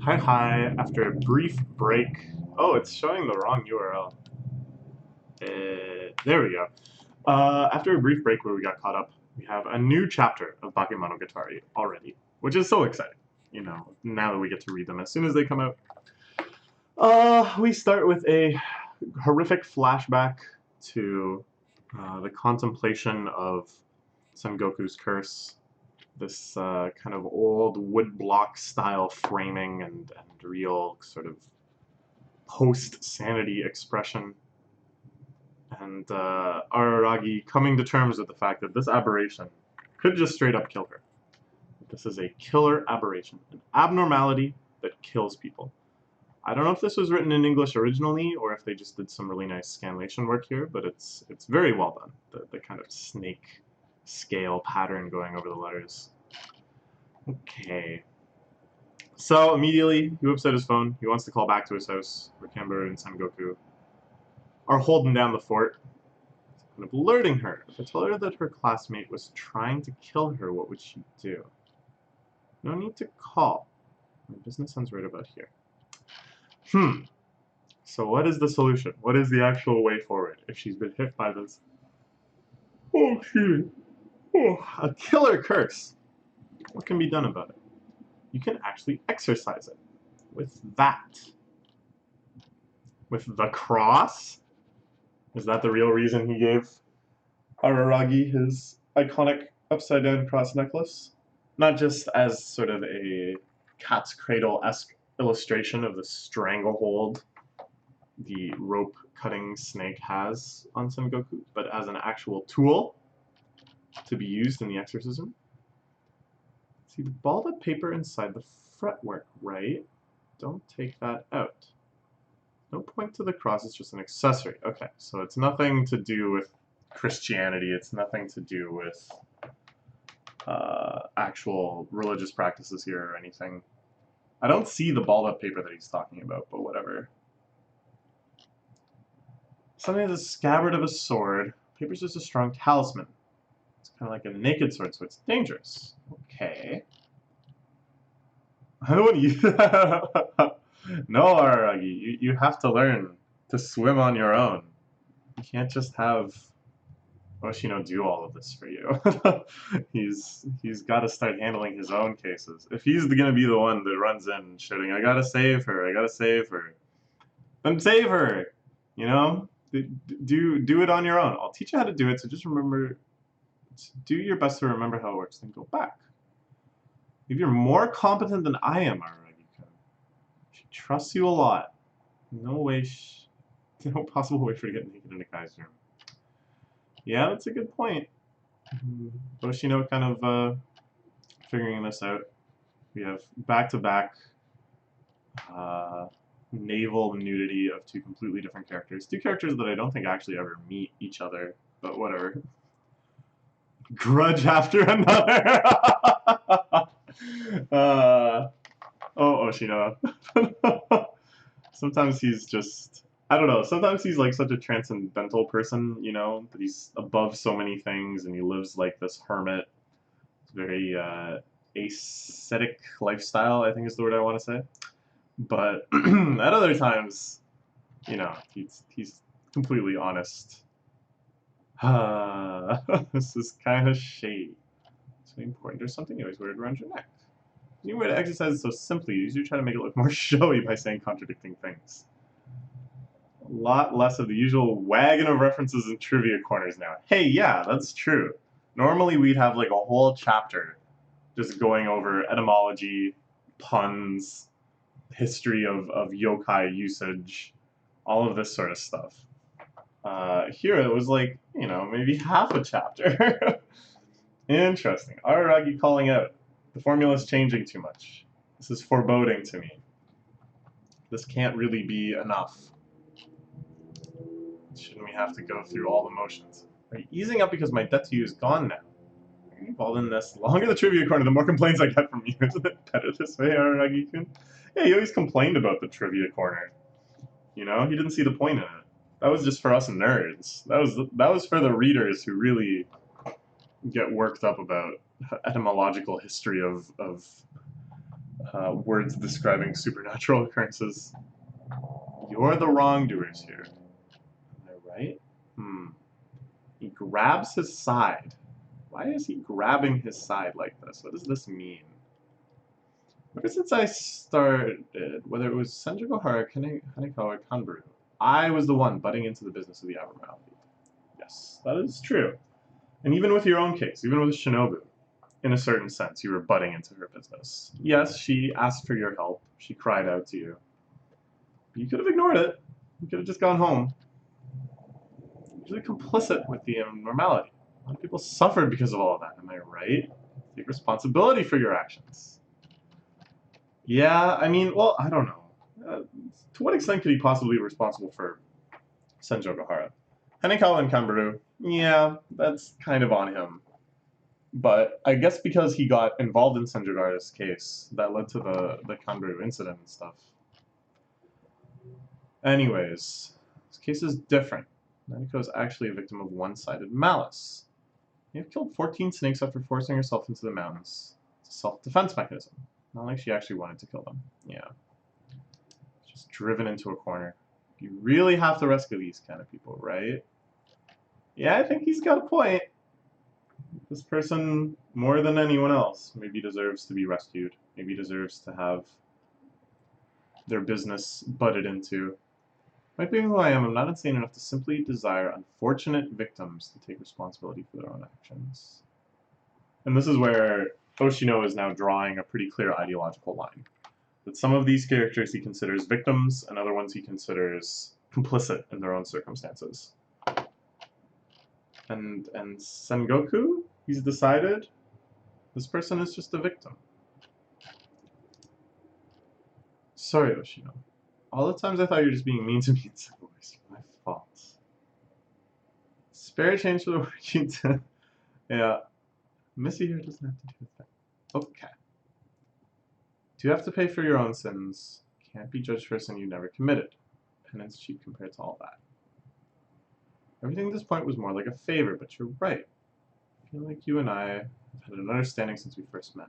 Hi, hi. After a brief break. Oh, it's showing the wrong URL. There we go. After a brief break where we got caught up, we have a new chapter of Bakemonogatari already, which is so exciting. You know, now that we get to read them as soon as they come out. We start with a horrific flashback to the contemplation of Son Goku's curse. This kind of old woodblock style framing and real sort of post-sanity expression, and Araragi coming to terms with the fact that this aberration could just straight up kill her. This is a killer aberration, an abnormality that kills people. I don't know if this was written in English originally or if they just did some really nice scanlation work here, but it's very well done. The kind of snake scale pattern going over the letters. Okay. So immediately he whips out his phone. He wants to call back to his house where Kambura and Sengoku are holding down the fort and alerting her. If I told her that her classmate was trying to kill her, what would she do? No need to call. My business ends right about here. So what is the solution? What is the actual way forward if she's been hit by this? Oh, excuse me. Oh, a killer curse. What can be done about it? You can actually exercise it. With that. With the cross? Is that the real reason he gave Araragi his iconic upside down cross necklace? Not just as sort of a cat's cradle-esque illustration of the stranglehold the rope cutting snake has on Son Goku, but as an actual tool to be used in the exorcism. See the ball of paper inside the fretwork, right? Don't take that out. No point to the cross, it's just an accessory. Okay, so it's nothing to do with Christianity, it's nothing to do with actual religious practices here or anything. I don't see the balled up paper that he's talking about, but whatever. Something is a scabbard of a sword. Paper's just a strong talisman. It's kind of like a naked sword, so it's dangerous. Okay. I don't want you. No, Araragi, you have to learn to swim on your own. You can't just have Oshino do all of this for you. he's got to start handling his own cases. If he's gonna be the one that runs in shouting, "I gotta save her! I gotta save her," then save her. You know, do it on your own. I'll teach you how to do it. So just remember, do your best to remember how it works. Then go back. If you're more competent than I am, Araragi-kun, she trusts you a lot. No way, no possible way for you to get naked in a guy's room. Yeah, that's a good point. Boshino kind of figuring this out. We have back-to-back naval nudity of two completely different characters. Two characters that I don't think actually ever meet each other, but whatever. Grudge after another! Oh, Oshino. Sometimes he's just... I don't know, sometimes he's like such a transcendental person, you know, that he's above so many things and he lives like this hermit. It's very ascetic lifestyle, I think is the word I want to say. But at other times, you know, he's completely honest. This is kind of shady. It's really important. There's something always weird around your neck. The new way to exercise it so simply, you usually try to make it look more showy by saying contradicting things. A lot less of the usual wagon of references and trivia corners now. Hey, yeah, that's true. Normally we'd have like a whole chapter just going over etymology, puns, history of yokai usage, all of this sort of stuff. Here it was like, you know, maybe half a chapter. Interesting. Araragi calling out. The formula's changing too much. This is foreboding to me. This can't really be enough. Shouldn't we have to go through all the motions? Are you easing up because my debt to you is gone now? Are you involved in this? The longer the trivia corner, the more complaints I get from you. Isn't it better this way, Araragi-kun? Yeah, he always complained about the trivia corner. You know, he didn't see the point in it. That was just for us nerds. That was for the readers who really get worked up about etymological history of words describing supernatural occurrences. You're the wrongdoers here. Am I right? Hmm. He grabs his side. Why is he grabbing his side like this? What does this mean? Ever since I started, whether it was Senjugo Hara, Haneko, or Kanbaru, I was the one butting into the business of the abnormality. Yes, that is true. And even with your own case, even with Shinobu, in a certain sense, you were butting into her business. Yes, she asked for your help. She cried out to you. But you could have ignored it. You could have just gone home. You're complicit with the abnormality. A lot of people suffered because of all of that. Am I right? Take responsibility for your actions. Yeah, I mean, well, I don't know. To what extent could he possibly be responsible for Senjo Gahara? Hanekawa and Kanbaru, yeah, that's kind of on him. But I guess because he got involved in Senjo Gahara's case, that led to the Kanbaru incident and stuff. Anyways, this case is different. Nanako is actually a victim of one-sided malice. You have killed 14 snakes after forcing herself into the mountains. It's a self-defense mechanism. Not like she actually wanted to kill them. Yeah. Just driven into a corner. You really have to rescue these kind of people, right? Yeah, I think he's got a point. This person, more than anyone else, maybe deserves to be rescued. Maybe deserves to have their business butted into. Might be who I am, I'm not insane enough to simply desire unfortunate victims to take responsibility for their own actions. And this is where Oshino is now drawing a pretty clear ideological line. That some of these characters he considers victims, and other ones he considers complicit in their own circumstances. And Sengoku, he's decided this person is just a victim. Sorry, Oshino. All the times I thought you were just being mean to me, it's my fault. Spare change for the work you did. Yeah. Missy here doesn't have to do with that. Okay. Do you have to pay for your own sins? Can't be judged for a sin you never committed. Penance cheap compared to all that. Everything at this point was more like a favor, but you're right. I feel like you and I have had an understanding since we first met.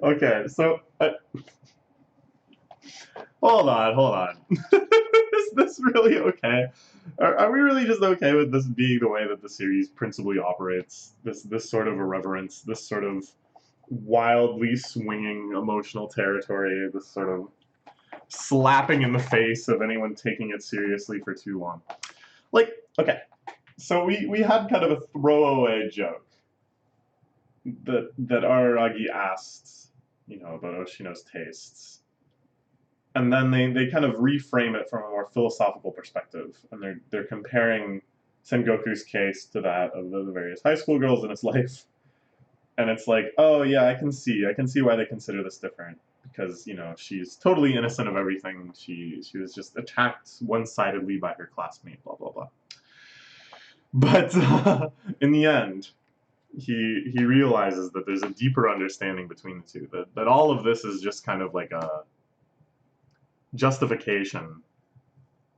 Okay, so hold on. Is this really okay? Are we really just okay with this being the way that the series principally operates? This sort of irreverence, this sort of wildly swinging emotional territory, this sort of slapping in the face of anyone taking it seriously for too long. Like, okay, so we had kind of a throwaway joke that Araragi asked, about Oshino's tastes. And then they kind of reframe it from a more philosophical perspective, and they're comparing Sengoku's case to that of the various high school girls in his life. And it's like, oh yeah, I can see why they consider this different. Because, she's totally innocent of everything. She was just attacked one-sidedly by her classmate, blah, blah, blah. But in the end, he realizes that there's a deeper understanding between the two. That all of this is just kind of like a justification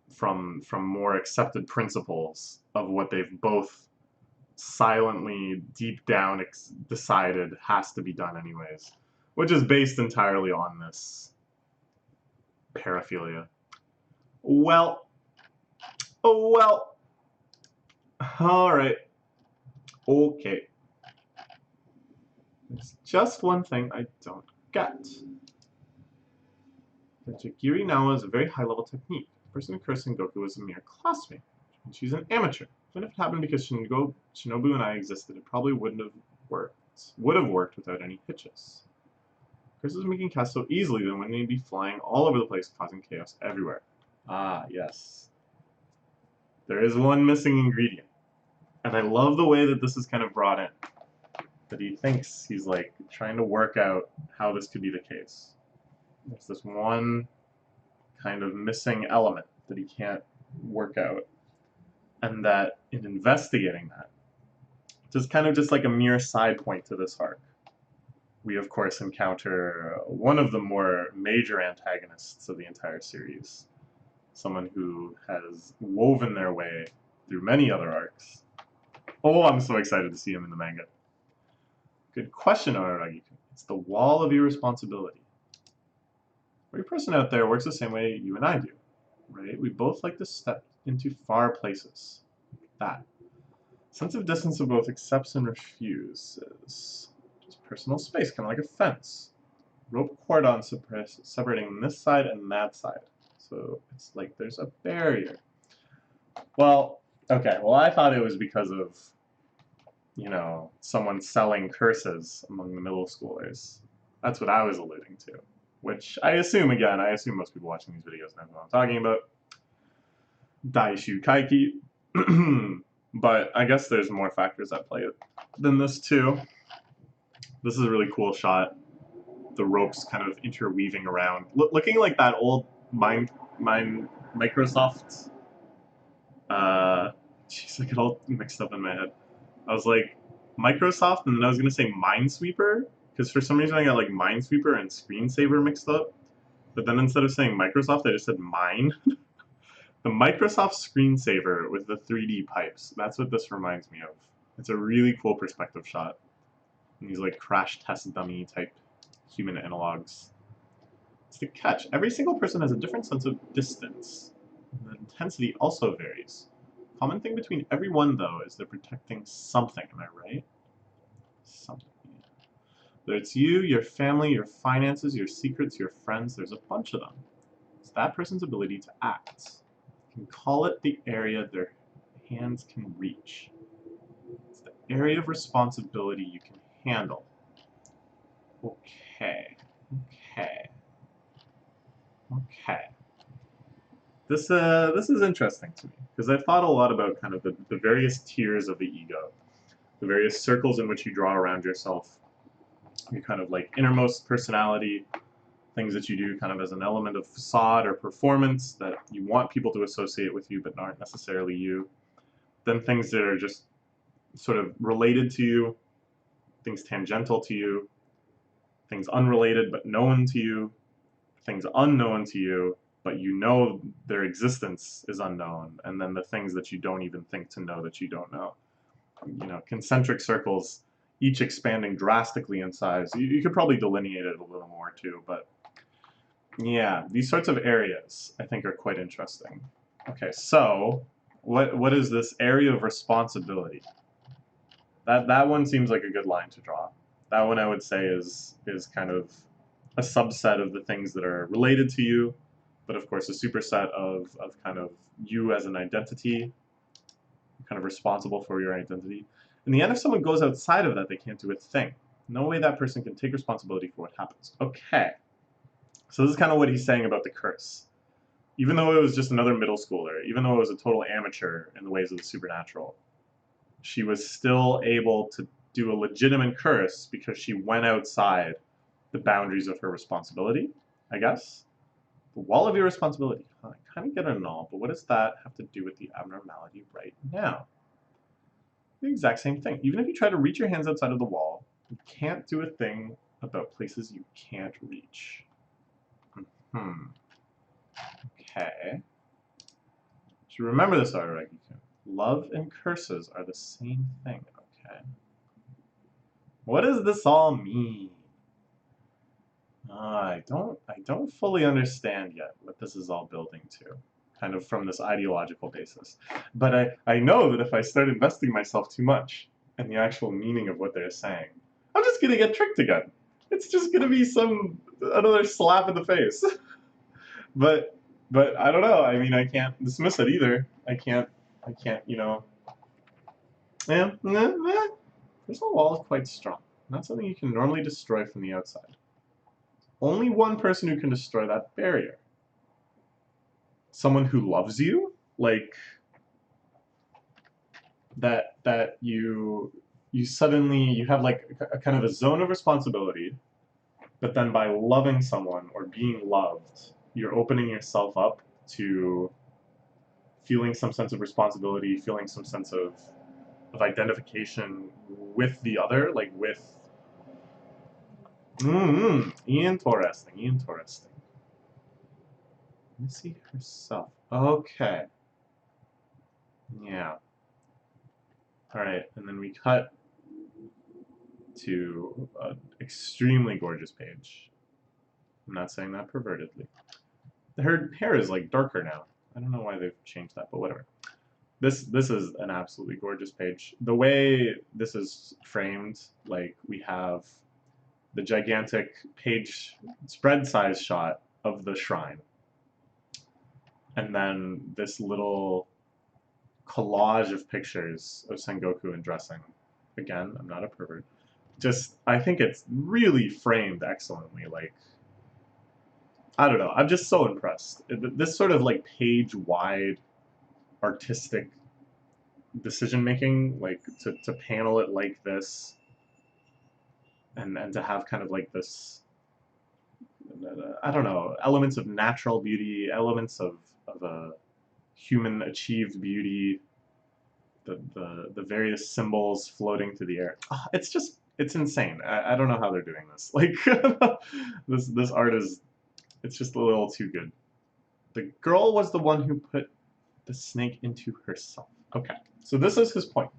from more accepted principles of what they've both silently, deep down decided has to be done anyways. Which is based entirely on this paraphilia. Well, alright. Okay. There's just one thing I don't get. The Jagiri Nawa is a very high-level technique. The person who cursed Sengoku is a mere classmate, and she's an amateur. Even if it happened because Shinobu and I existed, it probably would have worked without any hitches. Curses making cast so easily, then wouldn't they be flying all over the place, causing chaos everywhere? Ah, yes. There is one missing ingredient. And I love the way that this is kind of brought in. That he thinks he's, like, trying to work out how this could be the case. There's this one kind of missing element that he can't work out. And that, in investigating that, just kind of just like a mere side point to this arc. We, of course, encounter one of the more major antagonists of the entire series. Someone who has woven their way through many other arcs. Oh, I'm so excited to see him in the manga. Good question, Araragi-kun. It's the wall of irresponsibility. Every person out there works the same way you and I do, right? We both like to step into far places. That. Sense of distance of both accepts and refuses. Just personal space, kind of like a fence. Rope cordon separating this side and that side. So it's like there's a barrier. Well, okay, well I thought it was because of, you know, someone selling curses among the middle schoolers. That's what I was alluding to. Which I assume, again, I assume most people watching these videos know what I'm talking about. Daishu Kaiki. But I guess there's more factors at play than this too. This is a really cool shot. The ropes kind of interweaving around. Looking like that old Microsoft. Jeez, I get all mixed up in my head. I was like, Microsoft, and then I was going to say Minesweeper, because for some reason I got like Minesweeper and Screensaver mixed up. But then instead of saying Microsoft, I just said Mine. The Microsoft Screensaver with the 3D pipes. That's what this reminds me of. It's a really cool perspective shot. And these like crash test dummy type human analogs. It's the catch. Every single person has a different sense of distance. And the intensity also varies. Common thing between everyone, though, is they're protecting something. Am I right? Something. Whether it's you, your family, your finances, your secrets, your friends, there's a bunch of them. It's that person's ability to act. You can call it the area their hands can reach. It's the area of responsibility you can handle. Okay. This is interesting to me, because I've thought a lot about kind of the various tiers of the ego, the various circles in which you draw around yourself, your kind of like innermost personality, things that you do kind of as an element of facade or performance that you want people to associate with you but aren't necessarily you. Then things that are just sort of related to you, things tangential to you, things unrelated but known to you, things unknown to you, but you know their existence is unknown, and then the things that you don't even think to know that you don't know. You know, concentric circles, each expanding drastically in size. You could probably delineate it a little more too, but yeah, these sorts of areas I think are quite interesting. Okay, so what is this area of responsibility? That one seems like a good line to draw. That one I would say is kind of a subset of the things that are related to you, but of course a superset of kind of you as an identity, kind of responsible for your identity. In the end, if someone goes outside of that, they can't do a thing. No way that person can take responsibility for what happens. Okay. So this is kind of what he's saying about the curse. Even though it was just another middle schooler, even though it was a total amateur in the ways of the supernatural, she was still able to do a legitimate curse because she went outside the boundaries of her responsibility, I guess. The wall of irresponsibility. I kind of get it and all, but what does that have to do with the abnormality right now? The exact same thing. Even if you try to reach your hands outside of the wall, you can't do a thing about places you can't reach. Okay. So remember this, Araragi-kun. Love and curses are the same thing, okay? What does this all mean? I don't fully understand yet what this is all building to, kind of from this ideological basis. But I know that if I start investing myself too much in the actual meaning of what they're saying, I'm just gonna get tricked again. It's just gonna be another slap in the face. but I don't know. I mean, I can't dismiss it either. I can't, you know. This wall is quite strong. Not something you can normally destroy from the outside. Only one person who can destroy that barrier. Someone who loves you, like that you suddenly you have like a kind of a zone of responsibility, but then by loving someone or being loved, you're opening yourself up to feeling some sense of responsibility, feeling some sense of identification with the other, like with interesting. Missy herself. Okay. Yeah. Alright, and then we cut to an extremely gorgeous page. I'm not saying that pervertedly. Her hair is like darker now. I don't know why they've changed that, but whatever. This is an absolutely gorgeous page. The way this is framed, like we have the gigantic page spread size shot of the shrine, and then this little collage of pictures of Sengoku in dressing. Again, I'm not a pervert. Just I think it's really framed excellently. Like I don't know, I'm just so impressed. This sort of like page wide artistic decision making, like to panel it like this, and to have kind of like this, I don't know, elements of natural beauty, elements of a human achieved beauty, the various symbols floating through the air. It's just it's insane. I don't know how they're doing this. Like this art is it's just a little too good. The girl was the one who put the snake into herself. Okay, so this is his point.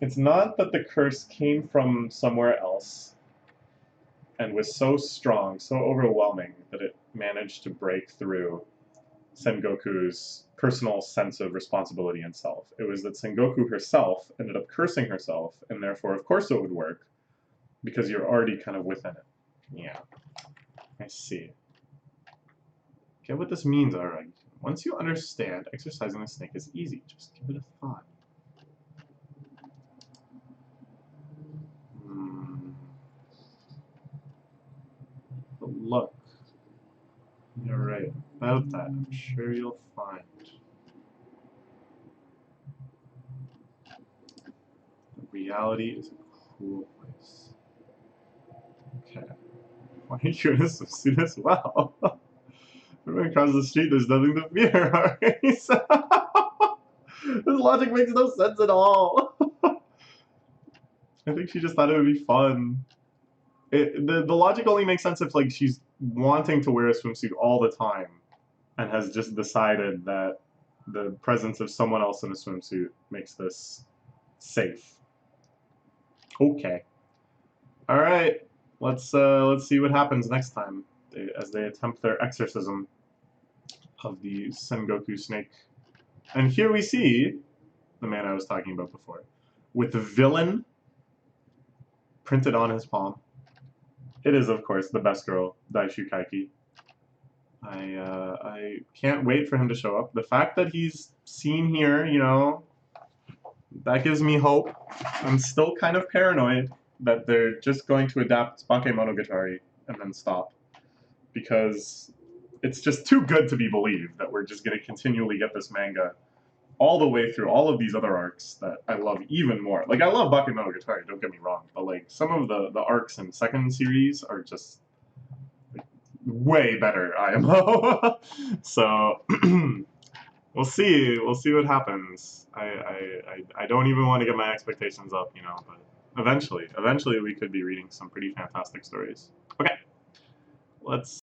It's not that the curse came from somewhere else and was so strong, so overwhelming, that it managed to break through Sengoku's personal sense of responsibility and self. It was that Sengoku herself ended up cursing herself, and therefore, of course, it would work, because you're already kind of within it. Yeah, I see. Get what this means, alright. Once you understand, exercising the snake is easy. Just give it a thought. But look, you're right about that. I'm sure you'll find. The reality is a cool place. Okay. Why are you gonna succeed as well? Everyone across the street, there's nothing to fear, alright? This logic makes no sense at all. I think she just thought it would be fun. The logic only makes sense if like she's wanting to wear a swimsuit all the time and has just decided that the presence of someone else in a swimsuit makes this safe. Okay. All right. Let's see what happens next time as they attempt their exorcism of the Sengoku snake. And here we see the man I was talking about before, with the villain printed on his palm. It is, of course, the best girl, Daishu Kaiki. I can't wait for him to show up. The fact that he's seen here, you know, that gives me hope. I'm still kind of paranoid that they're just going to adapt Bakemonogatari and then stop. Because it's just too good to be believed that we're just going to continually get this manga all the way through all of these other arcs that I love even more. Like, I love Bakemonogatari, don't get me wrong, but like some of the arcs in second series are just like, way better IMO. So we'll see what happens. I don't even want to get my expectations up, you know, but eventually we could be reading some pretty fantastic stories. Okay, let's